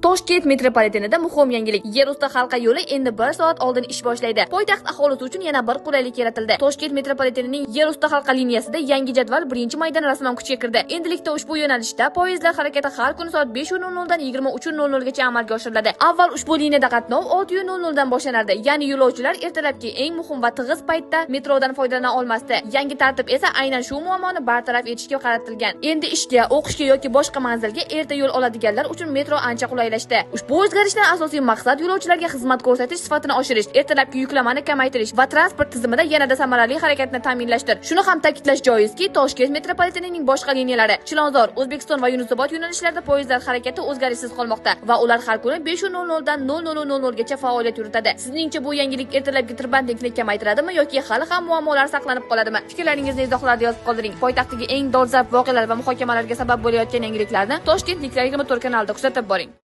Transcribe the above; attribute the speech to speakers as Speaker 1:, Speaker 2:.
Speaker 1: Toshkent metropolitenida muhim yangilik. Yerusti halqa yo'li endi 1 soat oldin ish boshlaydi. Poytaxt aholisi uchun yana bir qulaylik yaratildi. Toshkent metropolitenining Yerusti halqa liniyasida yangi jadval 1-maydan rasman kuchga kirdi. Endilikda ushbu yo'nalishda poyezdlar harakati har kuni soat 5:00 dan 23:00 gacha amalga oshiriladi. Avval ushbu liniyada qatnov 6:00 dan boshlanardi. Ya'ni yo'lovchilar ertalabki eng muhim va tig'iz paytda metrodan foydalana olmasdi. Yangi tartib esa aynan shu muammoni bartaraf etishga qaratilgan. Endi ishga, o'qishga yoki boshqa manzilga erta yo'l oladiganlar uchun metro ancha qulaylashdi. Ushbu o'zgarishdan asosiy maqsad yo'lovchilarga xizmat ko'rsatish sifatini oshirish, ertalabki yuklamani kamaytirish va transport tizimida yanada samarali harakatni ta'minlashdir. Shuni ham ta'kidlash joizki, Toshkent metropolitenining boshqa liniyalari, Chilonzor, O'zbekiston va Yunusobod yo'nalishlarida poyezdlar harakati o'zgarishsiz qolmoqda va ular har kuni 5:00 dan 00:00 gacha faoliyat yuritadi. Sizningcha bu yangilik ertalabki tirbandlikni kamaytiradimi yoki hali ham muammolar saqlanib qoladimi? Fikrlaringizni izohlarda yozib qoldiring. Poytaxtdagi eng dolzarb voqealar va muhokamalarga sabab bo'layotgan yangiliklarni Toshkentliklar 24 kanalida kuzatib boring.